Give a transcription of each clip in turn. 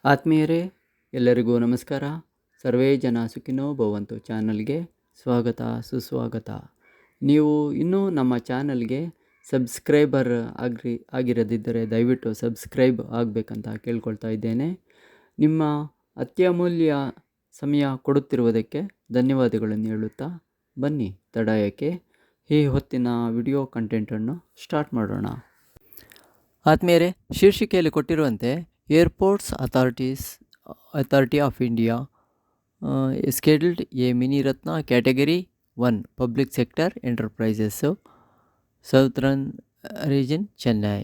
ಆತ್ಮೀಯರೇ, ಎಲ್ಲರಿಗೂ ನಮಸ್ಕಾರ. ಸರ್ವೇ ಜನ ಸುಖಿನೋ ಭವಂತು ಚಾನಲ್ಗೆ ಸ್ವಾಗತ ಸುಸ್ವಾಗತ. ನೀವು ಇನ್ನೂ ನಮ್ಮ ಚಾನಲ್ಗೆ ಸಬ್ಸ್ಕ್ರೈಬರ್ ಆಗಿರದಿದ್ದರೆ ದಯವಿಟ್ಟು ಸಬ್ಸ್ಕ್ರೈಬ್ ಆಗಬೇಕಂತ ಕೇಳ್ಕೊಳ್ತಾ ಇದ್ದೇನೆ. ನಿಮ್ಮ ಅತ್ಯಮೂಲ್ಯ ಸಮಯ ಕೊಡುತ್ತಿರುವುದಕ್ಕೆ ಧನ್ಯವಾದಗಳನ್ನು ಹೇಳುತ್ತಾ ಬನ್ನಿ ತಡಯಕ್ಕೆ ಈ ಹೊತ್ತಿನ ವಿಡಿಯೋ ಕಂಟೆಂಟನ್ನು ಸ್ಟಾರ್ಟ್ ಮಾಡೋಣ. ಆತ್ಮೀಯರೇ, ಶೀರ್ಷಿಕೆಯಲ್ಲಿ ಕೊಟ್ಟಿರುವಂತೆ airports authority of India scheduled A mini Ratna category 1 public sector enterprises southern region Chennai.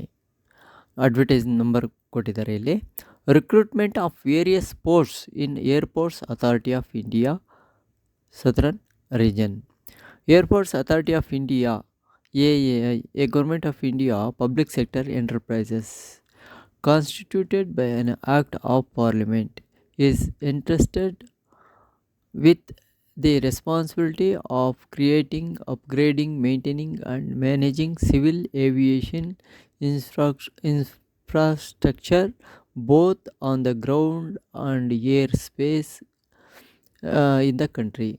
Advertise number ಕೊಟ್ಟಿದ್ದಾರೆ ಇಲ್ಲಿ. Recruitment of various posts in airports authority of India southern region. Airports authority of India AAI, a Government of India public sector enterprises constituted by an Act of Parliament, is entrusted with the responsibility of creating, upgrading, maintaining and managing civil aviation infrastructure both on the ground and air space in the country.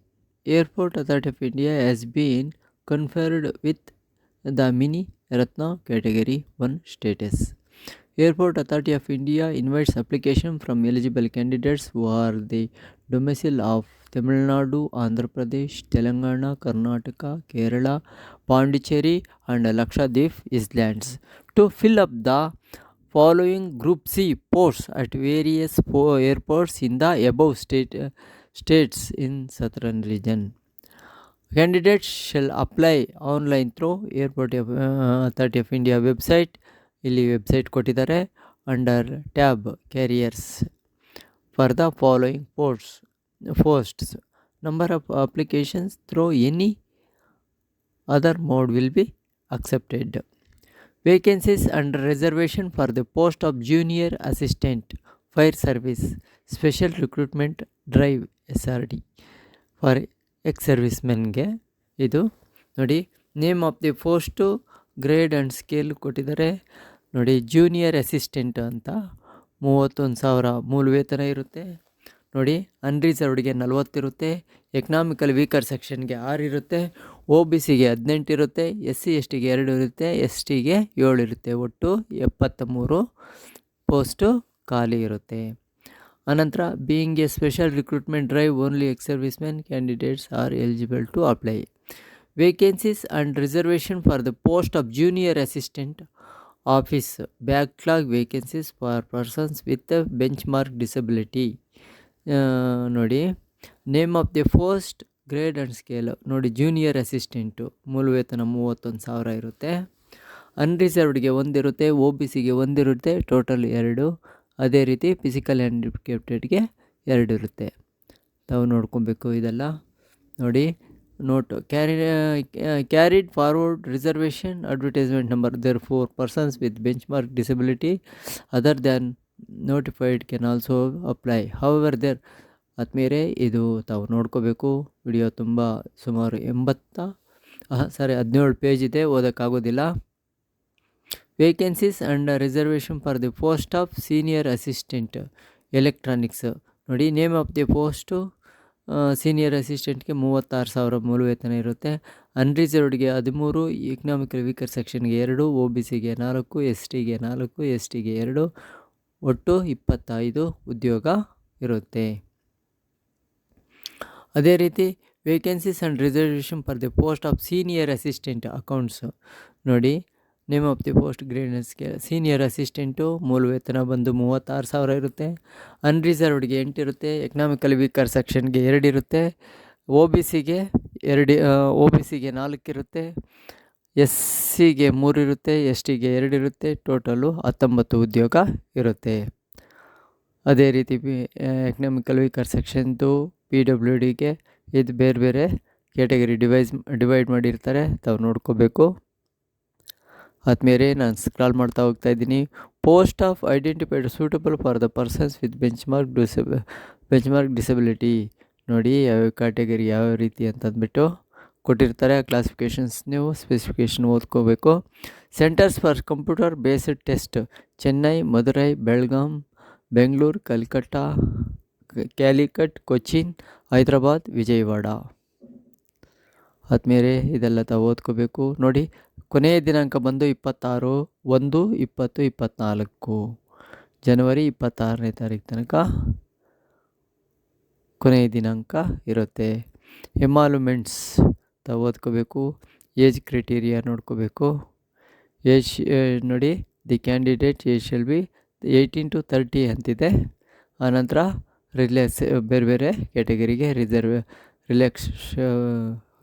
Airport Authority of India has been conferred with the Mini Ratna Category 1 status. Airport Authority of India invites application from eligible candidates who are the domicile of Tamil Nadu, Andhra Pradesh, Telangana, Karnataka, Kerala, Pondicherry and Lakshadweep Islands to fill up the following Group C posts at various airports in the above states in Southern region. Candidates shall apply online through Airport Authority of India website. ಇಲ್ಲಿ website ಕೊಟ್ಟಿದ್ದಾರೆ. Under tab careers for the following posts. Number of applications through any other mode will be accepted. Vacancies under reservation for the post of junior assistant fire service special recruitment drive SRD for ex ಸರ್ವಿಸ್ಮೆನ್ಗೆ. ಇದು ನೋಡಿ, name of the post, grade and scale ಕೊಟ್ಟಿದ್ದಾರೆ ನೋಡಿ. Junior assistant ಅಂತ 31,000 ಮೂಲ ವೇತನ ಇರುತ್ತೆ ನೋಡಿ. ಅನ್ರಿಸರ್ವ್ಡ್ಗೆ 40 ಇರುತ್ತೆ. ಎಕನಾಮಿಕಲ್ ವೀಕರ್ ಸೆಕ್ಷನ್ಗೆ 6 ಇರುತ್ತೆ. OBCಗೆ 18 ಇರುತ್ತೆ. SC STಗೆ 2 ಇರುತ್ತೆ. STಗೆ 7 ಇರುತ್ತೆ. ಒಟ್ಟು 73 ಪೋಸ್ಟು ಖಾಲಿ ಇರುತ್ತೆ. ಅನಂತರ being a special recruitment drive only ex servicemen candidates are eligible to apply. Vacancies and reservation for the post of junior assistant office backlog vacancies for persons with a benchmark disability. ನೋಡಿ, name of the post, grade and scale ನೋಡಿ. Junior assistant ಮೂಲ ವೇತನ 31,000 ಇರುತ್ತೆ. ಅನ್ರಿಸರ್ವ್ಡ್ಗೆ 1 ಇರುತ್ತೆ. OBCಗೆ 1 ಇರುತ್ತೆ. Total 2. ಅದೇ ರೀತಿ physical ಹ್ಯಾಂಡಿಕ್ಯಾಪ್ಟೆಡ್ಗೆ 2 ಇರುತ್ತೆ. ತಾವು ನೋಡ್ಕೊಬೇಕು ಇದೆಲ್ಲ ನೋಡಿ. Note carried forward reservation advertisement number. Therefore, persons with benchmark disability other than notified can also apply. However, there ಆತ್ಮೀಯರೇ, ಇದು ತಾವು ನೋಡ್ಕೋಬೇಕು. ವಿಡಿಯೋ ತುಂಬ ಸುಮಾರು 17 ಪೇಜ್ ಇದೆ, ಓದೋಕ್ಕಾಗೋದಿಲ್ಲ. Vacancies and reservation for the post of senior assistant electronics ನೋಡಿ. Name of the post senior ಅಸಿಸ್ಟೆಂಟ್ಗೆ 36,000 ಮೂಲ ವೇತನ ಇರುತ್ತೆ. ಅನ್ರಿಸರ್ವ್ಡ್ಗೆ 13, ಎಕನಾಮಿಕಲ್ ವೀಕರ್ ಸೆಕ್ಷನ್ಗೆ 2, OBCಗೆ 4, STಗೆ 4, STಗೆ 2, ಒಟ್ಟು 25 ಉದ್ಯೋಗ ಇರುತ್ತೆ. ಅದೇ ರೀತಿ vacancies and reservation for the post of senior assistant accounts ನೋಡಿ. Name of the post, grade scale. Senior assistant ಮೂಲ ವೇತನ ಬಂದು 36,000 ಇರುತ್ತೆ. ಅನ್ರಿಸರ್ವ್ಡ್ಗೆ 8 ಇರುತ್ತೆ. ಎಕನಾಮಿಕಲ್ ವೀಕರ್ ಸೆಕ್ಷನ್ಗೆ 2 ಇರುತ್ತೆ. OBCಗೆ 4 ಇರುತ್ತೆ. SCಗೆ 3 ಇರುತ್ತೆ. STಗೆ 2 ಇರುತ್ತೆ. ಟೋಟಲು 19 ಉದ್ಯೋಗ ಇರುತ್ತೆ. ಅದೇ ರೀತಿ ಎಕನಾಮಿಕಲ್ ವೀಕರ್ ಸೆಕ್ಷನ್ದು PWDಗೆ ಇದು ಬೇರೆ ಬೇರೆ ಕ್ಯಾಟಗರಿ ಡಿವೈಡ್ ಮಾಡಿರ್ತಾರೆ, ತಾವು ನೋಡ್ಕೋಬೇಕು. ಆದ್ಮೇಲೆ ನಾನು ಸ್ಕ್ರಾಲ್ ಮಾಡ್ತಾ ಹೋಗ್ತಾ ಇದ್ದೀನಿ. Post of identified suitable for the persons with benchmark disability ನೋಡಿ. ಯಾವ ಕ್ಯಾಟಗರಿ ಯಾವ ರೀತಿ ಅಂತಂದ್ಬಿಟ್ಟು ಕೊಟ್ಟಿರ್ತಾರೆ. ಕ್ಲಾಸಿಫಿಕೇಷನ್ಸ್ ನೀವು ಸ್ಪೆಸಿಫಿಕೇಷನ್ ಓದ್ಕೋಬೇಕು. Centres for computer based test Chennai, Madurai, Belgaum, Bengaluru, Calcutta, Calicut, Cochin, Hyderabad, Vijayawada. ಆದಮೇಲೆ ಇದೆಲ್ಲ ತಾವು ಓದ್ಕೋಬೇಕು. ನೋಡಿ, ಕೊನೆಯ ದಿನಾಂಕ ಬಂದು 26/1/2024 ಜನವರಿ 26ನೇ ತಾರೀಕು ತನಕ ಕೊನೆಯ ದಿನಾಂಕ ಇರುತ್ತೆ. ಎಮಾಲುಮೆಂಟ್ಸ್ ತಾವು ಓದ್ಕೋಬೇಕು. ಏಜ್ ಕ್ರೈಟೀರಿಯಾ ನೋಡ್ಕೋಬೇಕು. ಏಜ್ ನೋಡಿ, the candidate age shall be 18 to 30 ಅಂತಿದೆ. ಆನಂತರ ಬೇರೆ ಬೇರೆ ಕ್ಯಾಟಗರಿಗೆ ರಿಲ್ಯಾಕ್ಸ್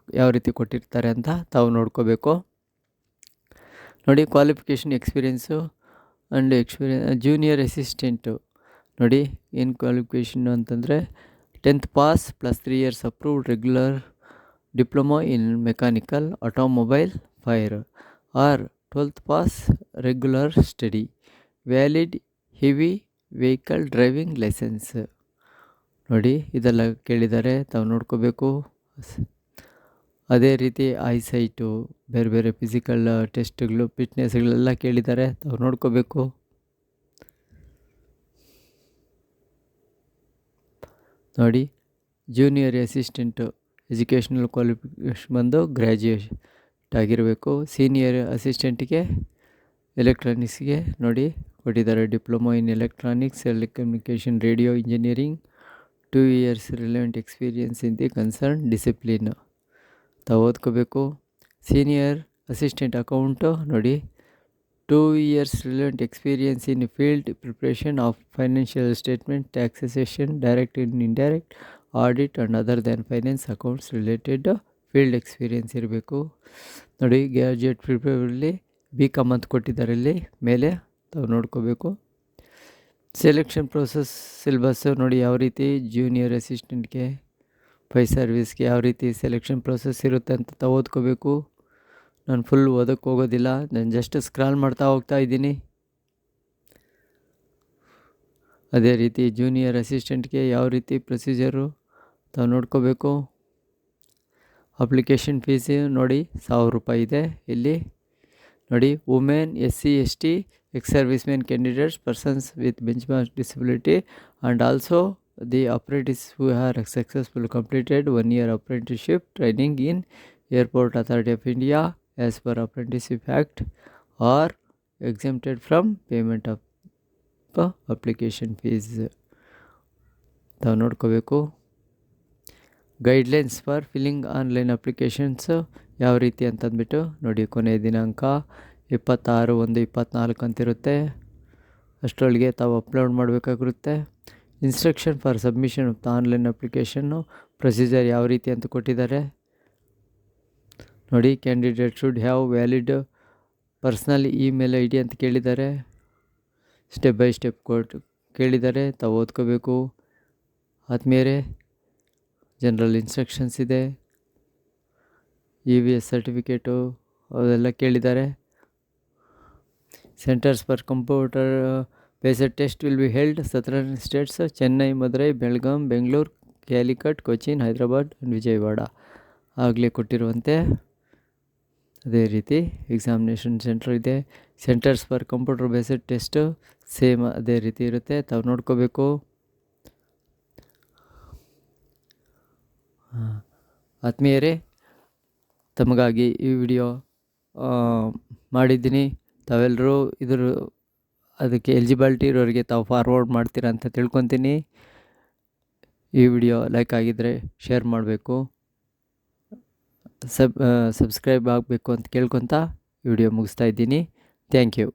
ಯಾವ ರೀತಿ ಕೊಟ್ಟಿರ್ತಾರೆ ಅಂತ ತಾವು ನೋಡ್ಕೋಬೇಕು. ನೋಡಿ, qualification experience and junior assistant. ನೋಡಿ, ಏನು ಕ್ವಾಲಿಫಿಕೇಷನ್ ಅಂತಂದರೆ 10th pass + 3 years approved regular diploma in mechanical, automobile, fire, or 12th pass regular study, valid heavy vehicle driving licence. ನೋಡಿ, ಇದೆಲ್ಲ ಕೇಳಿದ್ದಾರೆ, ತಾವು ನೋಡ್ಕೋಬೇಕು. ಅದೇ ರೀತಿ ಐಸೈಟು, ಬೇರೆ ಬೇರೆ ಫಿಸಿಕಲ್ ಟೆಸ್ಟ್ಗಳು, ಫಿಟ್ನೆಸ್ಗಳೆಲ್ಲ ಕೇಳಿದ್ದಾರೆ, ತಾವು ನೋಡ್ಕೋಬೇಕು. ನೋಡಿ, ಜೂನಿಯರ್ ಅಸಿಸ್ಟೆಂಟು ಎಜುಕೇಷನಲ್ ಕ್ವಾಲಿಫಿಕೇಷನ್ ಬಂದು ಗ್ರ್ಯಾಜುಯೇಟ್ ಆಗಿರಬೇಕು. ಸೀನಿಯರ್ ಅಸಿಸ್ಟೆಂಟಿಗೆ ಎಲೆಕ್ಟ್ರಾನಿಕ್ಸ್ಗೆ ನೋಡಿ ಕೊಟ್ಟಿದ್ದಾರೆ, diploma in electronics, telecommunication, radio engineering, 2 years relevant experience in the concern discipline. ತಾವು ಓದ್ಕೋಬೇಕು. ಸೀನಿಯರ್ ಅಸಿಸ್ಟೆಂಟ್ ಅಕೌಂಟು ನೋಡಿ, 2 years relevant experience in field preparation of financial statement, taxation, direct in indirect, audit and other than finance accounts related field experience ಇರಬೇಕು. ನೋಡಿ, graduate ಪ್ರಿಪೇರಲ್ಲಿ BCom ಅಂತ ಕೊಟ್ಟಿದ್ದಾರೆ ಇಲ್ಲಿ ಮೇಲೆ, ತಾವು ನೋಡ್ಕೋಬೇಕು. ಸೆಲೆಕ್ಷನ್ ಪ್ರೋಸೆಸ್ ಸಿಲೆಬಸ್ಸು ನೋಡಿ ಯಾವ ರೀತಿ ಜೂನಿಯರ್ ಅಸಿಸ್ಟೆಂಟ್ಗೆ, ಫೈರ್ ಸರ್ವಿಸ್ಗೆ ಯಾವ ರೀತಿ ಸೆಲೆಕ್ಷನ್ ಪ್ರೋಸೆಸ್ ಇರುತ್ತೆ ಅಂತ ತಾವು ಓದ್ಕೋಬೇಕು. ನಾನು ಫುಲ್ ಓದೋಕ್ಕೆ ಹೋಗೋದಿಲ್ಲ, ನಾನು ಜಸ್ಟ್ ಸ್ಕ್ರಾಲ್ ಮಾಡ್ತಾ ಹೋಗ್ತಾ ಇದ್ದೀನಿ. ಅದೇ ರೀತಿ ಜೂನಿಯರ್ ಅಸಿಸ್ಟೆಂಟ್ಗೆ ಯಾವ ರೀತಿ ಪ್ರೊಸೀಜರು ತಾವು ನೋಡ್ಕೋಬೇಕು. ಅಪ್ಲಿಕೇಶನ್ ಫೀಸ್ ನೋಡಿ 1000 ರೂಪಾಯಿ ಇದೆ ಇಲ್ಲಿ. ನೋಡಿ, women, SC, ST, ex-service men candidates, persons with benchmark disability, and also the apprentices who have successfully completed 1 year apprenticeship training in Airport Authority of India as per Apprenticeship Act are exempted from payment of application fees. ತಾವು ನೋಡ್ಕೋಬೇಕು. Guidelines for filling online applications ಯಾವ ರೀತಿ ಅಂತಂದ್ಬಿಟ್ಟು ನೋಡಿ, ಕೊನೆಯ ದಿನಾಂಕ 26/1/24 ಅಂತಿರುತ್ತೆ. ಅಷ್ಟರೊಳಗೆ ತಾವು ಅಪ್ಲೋಡ್ ಮಾಡಬೇಕಾಗಿರುತ್ತೆ. Instruction for submission of the online application procedure ಯಾವ ರೀತಿ ಅಂತ ಕೊಟ್ಟಿದ್ದಾರೆ ನೋಡಿ. Candidate should have valid personal email ID ಅಂತ ಕೇಳಿದ್ದಾರೆ. ಸ್ಟೆಪ್ ಬೈ ಸ್ಟೆಪ್ ಕೇಳಿದ್ದಾರೆ, ತಾವು ಓದ್ಕೋಬೇಕು. ಆದಮೇಲೆ ಜನರಲ್ ಇನ್ಸ್ಟ್ರಕ್ಷನ್ಸ್ ಇದೆ, EVS ಸರ್ಟಿಫಿಕೇಟು ಅವೆಲ್ಲ ಕೇಳಿದ್ದಾರೆ. Centres for computer based test will be held southern States, Chennai, Madurai, Belgaum, Bengaluru, Calicut, Cochin, Hyderabad and Vijayawada ಆಗಲೇ ಕೊಟ್ಟಿರುವಂತೆ ಅದೇ ರೀತಿ ಎಕ್ಸಾಮಿನೇಷನ್ ಸೆಂಟರ್ ಇದೆ. Centres for computer based test same ಅದೇ ರೀತಿ ಇರುತ್ತೆ, ತಾವು ನೋಡ್ಕೋಬೇಕು. ಆತ್ಮೀಯರೇ, ತಮಗಾಗಿ ಈ ವಿಡಿಯೋ ಮಾಡಿದ್ದೀನಿ. ತಾವೆಲ್ಲರೂ ಅದಕ್ಕೆ ಎಲಿಜಿಬಿಲಿಟಿ ಇರೋರಿಗೆ ತಾವು ಫಾರ್ವರ್ಡ್ ಮಾಡ್ತೀರಾ ಅಂತ ತಿಳ್ಕೊತೀನಿ. ಈ ವಿಡಿಯೋ ಲೈಕ್ ಆಗಿದ್ದರೆ ಶೇರ್ ಮಾಡಬೇಕು, ಸಬ್ಸ್ಕ್ರೈಬ್ ಆಗಬೇಕು ಅಂತ ಕೇಳ್ಕೊತಾ ವಿಡಿಯೋ ಮುಗಿಸ್ತಾ ಇದ್ದೀನಿ. Thank you.